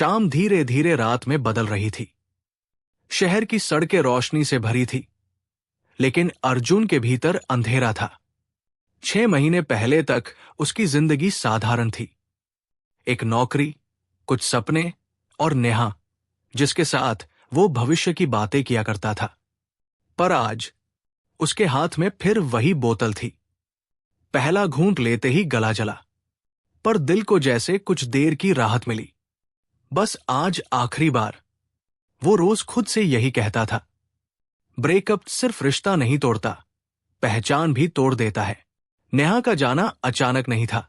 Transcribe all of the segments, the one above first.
शाम धीरे धीरे रात में बदल रही थी। शहर की सड़कें रोशनी से भरी थी, लेकिन अर्जुन के भीतर अंधेरा था। 6 महीने पहले तक उसकी जिंदगी साधारण थी। एक नौकरी, कुछ सपने और नेहा, जिसके साथ वो भविष्य की बातें किया करता था। पर आज उसके हाथ में फिर वही बोतल थी। पहला घूंट लेते ही गला जला, पर दिल को जैसे कुछ देर की राहत मिली। बस आज आखिरी बार। वो रोज खुद से यही कहता था, ब्रेकअप सिर्फ रिश्ता नहीं तोड़ता, पहचान भी तोड़ देता है। नेहा का जाना अचानक नहीं था।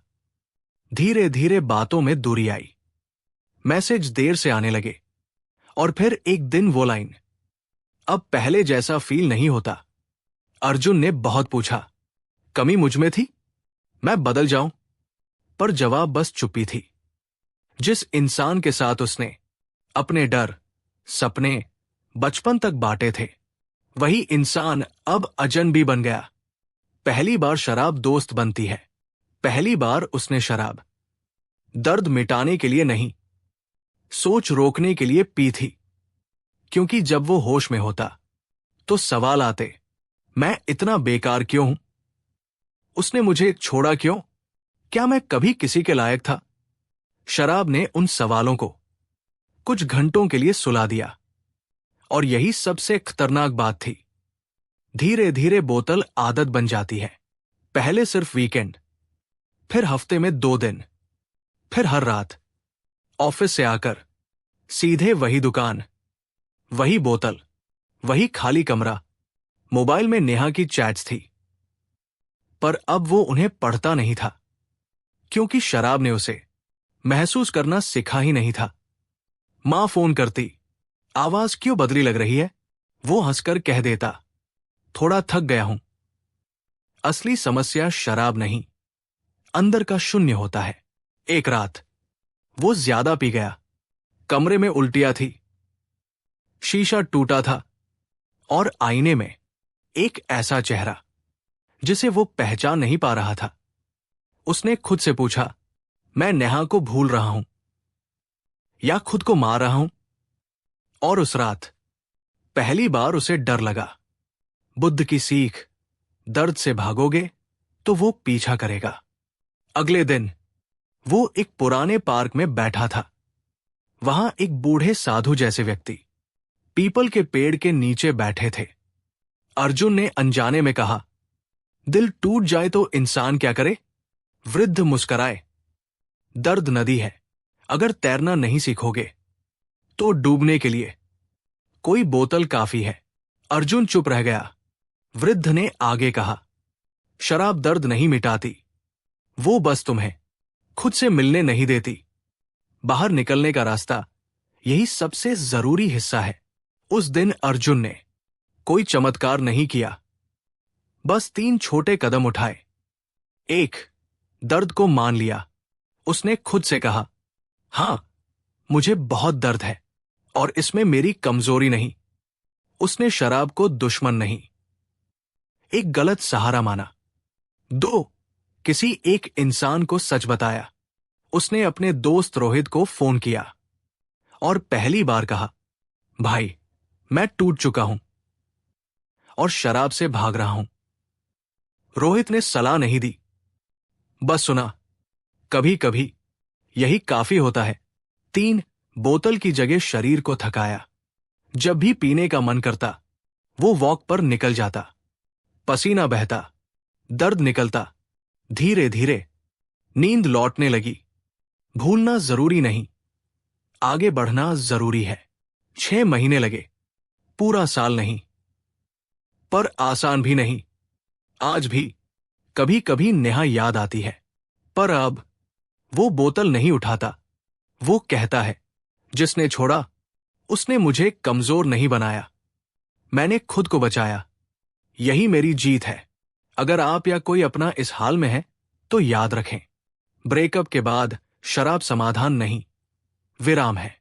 धीरे धीरे बातों में दूरी आई, मैसेज देर से आने लगे, और फिर एक दिन वो लाइन, अब पहले जैसा फील नहीं होता। अर्जुन ने बहुत पूछा, कमी मुझ में थी, मैं बदल जाऊं? पर जवाब बस चुप्पी थी। जिस इंसान के साथ उसने अपने डर, सपने, बचपन तक बांटे थे, वही इंसान अब अजनबी बन गया। पहली बार शराब दोस्त बनती है। पहली बार उसने शराब दर्द मिटाने के लिए नहीं, सोच रोकने के लिए पी थी। क्योंकि जब वो होश में होता तो सवाल आते, मैं इतना बेकार क्यों हूं? उसने मुझे छोड़ा क्यों? क्या मैं कभी किसी के लायक था? शराब ने उन सवालों को कुछ घंटों के लिए सुला दिया। और यही सबसे खतरनाक बात थी। धीरे धीरे बोतल आदत बन जाती है। पहले सिर्फ वीकेंड, फिर हफ्ते में 2 दिन, फिर हर रात। ऑफिस से आकर सीधे वही दुकान, वही बोतल, वही खाली कमरा। मोबाइल में नेहा की चैट्स थी, पर अब वो उन्हें पढ़ता नहीं था, क्योंकि शराब ने उसे महसूस करना सिखा ही नहीं था। मां फोन करती, आवाज क्यों बदली लग रही है? वो हंसकर कह देता, थोड़ा थक गया हूं। असली समस्या शराब नहीं, अंदर का शून्य होता है। एक रात वो ज्यादा पी गया। कमरे में उल्टियां थी, शीशा टूटा था, और आईने में एक ऐसा चेहरा जिसे वो पहचान नहीं पा रहा था। उसने खुद से पूछा, मैं नेहा को भूल रहा हूं या खुद को मार रहा हूं? और उस रात पहली बार उसे डर लगा। बुद्ध की सीख, दर्द से भागोगे तो वो पीछा करेगा। अगले दिन वो एक पुराने पार्क में बैठा था। वहां एक बूढ़े साधु जैसे व्यक्ति पीपल के पेड़ के नीचे बैठे थे। अर्जुन ने अनजाने में कहा, दिल टूट जाए तो इंसान क्या करे? वृद्ध मुस्कुराए, दर्द नदी है, अगर तैरना नहीं सीखोगे तो डूबने के लिए कोई बोतल काफी है। अर्जुन चुप रह गया। वृद्ध ने आगे कहा, शराब दर्द नहीं मिटाती, वो बस तुम्हें खुद से मिलने नहीं देती। बाहर निकलने का रास्ता यही सबसे जरूरी हिस्सा है। उस दिन अर्जुन ने कोई चमत्कार नहीं किया, बस 3 छोटे कदम उठाए। 1, दर्द को मान लिया। उसने खुद से कहा, हां, मुझे बहुत दर्द है, और इसमें मेरी कमजोरी नहीं। उसने शराब को दुश्मन नहीं, एक गलत सहारा माना। 2, किसी एक इंसान को सच बताया। उसने अपने दोस्त रोहित को फोन किया और पहली बार कहा, भाई, मैं टूट चुका हूं और शराब से भाग रहा हूं। रोहित ने सलाह नहीं दी, बस सुना, कभी कभी यही काफी होता है। 3, बोतल की जगह शरीर को थकाया। जब भी पीने का मन करता, वो वॉक पर निकल जाता। पसीना बहता, दर्द निकलता, धीरे धीरे नींद लौटने लगी। भूलना जरूरी नहीं, आगे बढ़ना जरूरी है। 6 महीने लगे, पूरा साल नहीं, पर आसान भी नहीं। आज भी कभी कभी नेहा याद आती है, पर अब वो बोतल नहीं उठाता। वो कहता है, जिसने छोड़ा उसने मुझे कमजोर नहीं बनाया, मैंने खुद को बचाया। यही मेरी जीत है। अगर आप या कोई अपना इस हाल में है तो याद रखें, ब्रेकअप के बाद शराब समाधान नहीं, विराम है।